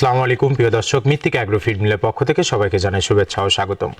আসসালামু আলাইকুম প্রিয় দর্শক, মৃত্তিকা অ্যাগ্রো ফিড মিলের পক্ষ থেকে সবাইকে জানাই শুভেচ্ছা ও স্বাগতম।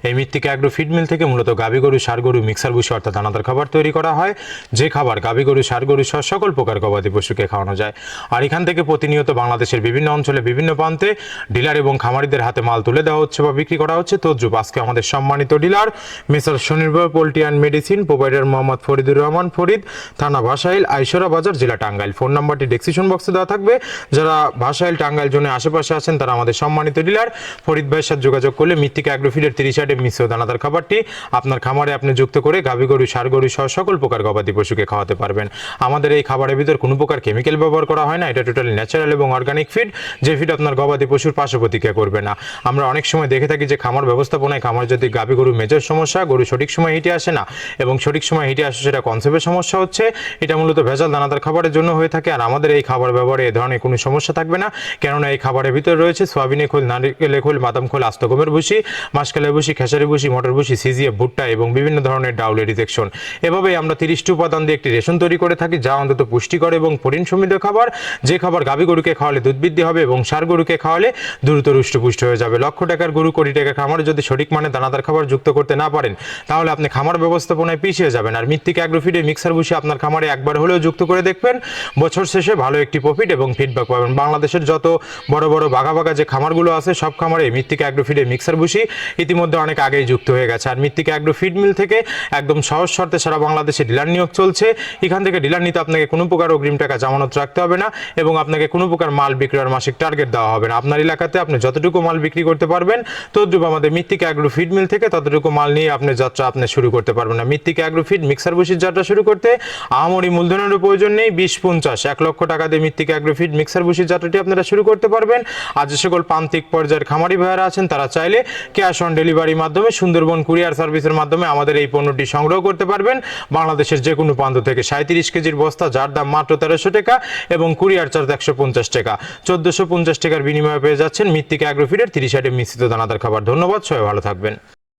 এই মৃত্তিকা অ্যাগ্রো ফিড মিল থেকে মূলত গাভী গরু, ষাঁড় গরু, মিক্সার ভুসি অর্থাৎ দানাদার খাবার তৈরি করা হয়, যে খাবার গাভী গরু, ষাঁড় গরু সহ সকল প্রকার গবাদি পশুকে খাওয়ানো যায়। আর এখান থেকে প্রতিনিয়ত বাংলাদেশের বিভিন্ন অঞ্চলে বিভিন্ন প্রান্তে ডিলার এবং খামারিদের হাতে মাল তুলে দেওয়া হচ্ছে বা বিক্রি করা হচ্ছে। তদ্রুপ আজকে আমাদের সম্মানিত ডিলার মেসার স্বনির্ভর poultry and medicine provider Mohammad Faridur Rahman Farid, থানা ভাসাইল, আইসরা বাজার, জেলা টাঙ্গাইল। ফোন নাম্বারটি ডেসক্রিপশন বক্সে দেওয়া থাকবে। যারা ভাসাইল টাঙ্গাইল জোনে আশেপাশে আছেন তারা আমাদের সম্মানিত ডিলার ফরিদ ভাইয়ের সাথে যোগাযোগ করলে মৃত্তিকা অ্যাগ্রো ফিডের 30 আইটেম মিশ্র দানাদার খাবারটি আপনার খামারে আপনি যুক্ত করে গাভী গরু, ষাঁড় গরু সহ সকল প্রকার গবাদি পশুকে খাওয়াতে পারবেন। আমাদের এই খাবারের ভিতর কোনো প্রকার কেমিক্যাল ব্যবহার করা হয় না। এটা টোটালি ন্যাচারাল এবং অর্গানিক ফিড, যে ফিড আপনার গবাদি পশুর পার্শ্ব প্রতিক্রিয়া করবে না। আমরা অনেক সময় দেখে থাকি যে খামার ব্যবস্থাপনায় খামার যদি গাভী গরু মেজর সমস্যা, গরু সঠিক সময় হিটে আসে না এবং সঠিক সময় হিটে আসে সেটা কনসেপ্টের সমস্যা হচ্ছে। এটা মূলত ভেজাল দানাদার খাবারের জন্য হয়ে থাকে। আর আমাদের এই খাবার ব্যবহারে এ ধরনের কোনো সমস্যা থাকবে না, কেননা এই খাবারের ভিতরে রয়েছে সোয়াবিনের খোল, নারকেলের খোল, বাদাম খোল, আস্ত গমের ভুসি, মাসকালের ভুসি, খেসারি ভুসি, মটর ভুসি, সিজিএফ, ভুট্টা এবং বিভিন্ন ধরনের ডাউলের রিজেকশন। এভাবেই আমরা 30টি উপাদান দিয়ে একটি রেশন তৈরি করে থাকি, যা অন্তত পুষ্টিকর এবং প্রোটিন সমৃদ্ধ খাবার, যে খাবার গাভী গরুকে খাওয়ালে দুধ বৃদ্ধি হবে এবং ষাঁড় গরুকে খাওয়ালে দ্রুত হৃষ্টপুষ্ট হয়ে যাবে। লক্ষ টাকার গরু, কোটি টাকার খামারে যদি সঠিক মানে দানাদার খাবার যুক্ত করতে না পারেন, তাহলে আপনি খামার ব্যবস্থাপনায় পিছিয়ে যাবেন। আর মৃত্তিকা অ্যাগ্রো ফিডে মিক্সার ভুসি আপনার খামারে একবার হলেও যুক্ত করে দেখবেন, বছর শেষে ভালো একটি প্রফিট এবং ফিডব্যাক পাবেন। বাংলাদেশের যত বড় বড় বাঘা বাঘা যে খামারগুলো আছে সব খামারে মৃত্তিকা অ্যাগ্রো ফিডে মিক্সার ভুসি ইতিমধ্যে অনেক আগেই যুক্ত হয়ে গেছে। আর মৃত্তিকা অ্যাগ্রো ফিড মিল থেকে একদম সহজ শর্তে সারা বাংলাদেশে ডিলার নিয়োগ চলছে। এখান থেকে ডিলার নিতে আপনাকে কোনো প্রকার অগ্রিম টাকা জামানত রাখতে হবে না এবং আপনাকে কোনো প্রকার মাল বিক্রয়ের মাসিক টার্গেট দেওয়া হবে না। আপনার এলাকাতে আপনি যতটুকু মাল বিক্রি করতে পারবেন, তদ্রুপ আমাদের মৃত্তিকা অ্যাগ্রো ফিড মিল থেকে ততটুকু মাল নিয়ে আপনি যাত্রা আপনি শুরু করতে পারবেন না। মৃত্তিকা অ্যাগ্রো ফিড মিক্সার ভুসির যাত্রা শুরু করতে আহামরি মূলধনেরও প্রয়োজন নেই। 20-50-1 লক্ষ টাকা দিয়ে মৃত্তিকা অ্যাগ্রো ফিড মিক্সার ভুসির যাত্রাটি আপনারা শুরু করতে পারবেন। আর যে সকল প্রান্তিক পর্যায়ের খামারি ভাইয়ারা আছেন তারা চাইলে ক্যাশ অন ডেলিভারির মাধ্যমে সুন্দরবন কুরিয়ার সার্ভিসের মাধ্যমে আমাদের এই পণ্যটি সংগ্রহ করতে পারবেন। বাংলাদেশের যে কোনো প্রান্ত থেকে 37 কেজির বস্তা, যার দাম মাত্র 1300 টাকা এবং কুরিয়ার চার্জ 150 টাকা, 1450 টাকার বিনিময়ে পেয়ে যাচ্ছেন মৃত্তিকা অ্যাগ্রো ফিডের 30 আইটেম মিশ্রিত দানাদার খাবার। ধন্যবাদ, সবাই ভালো থাকবেন।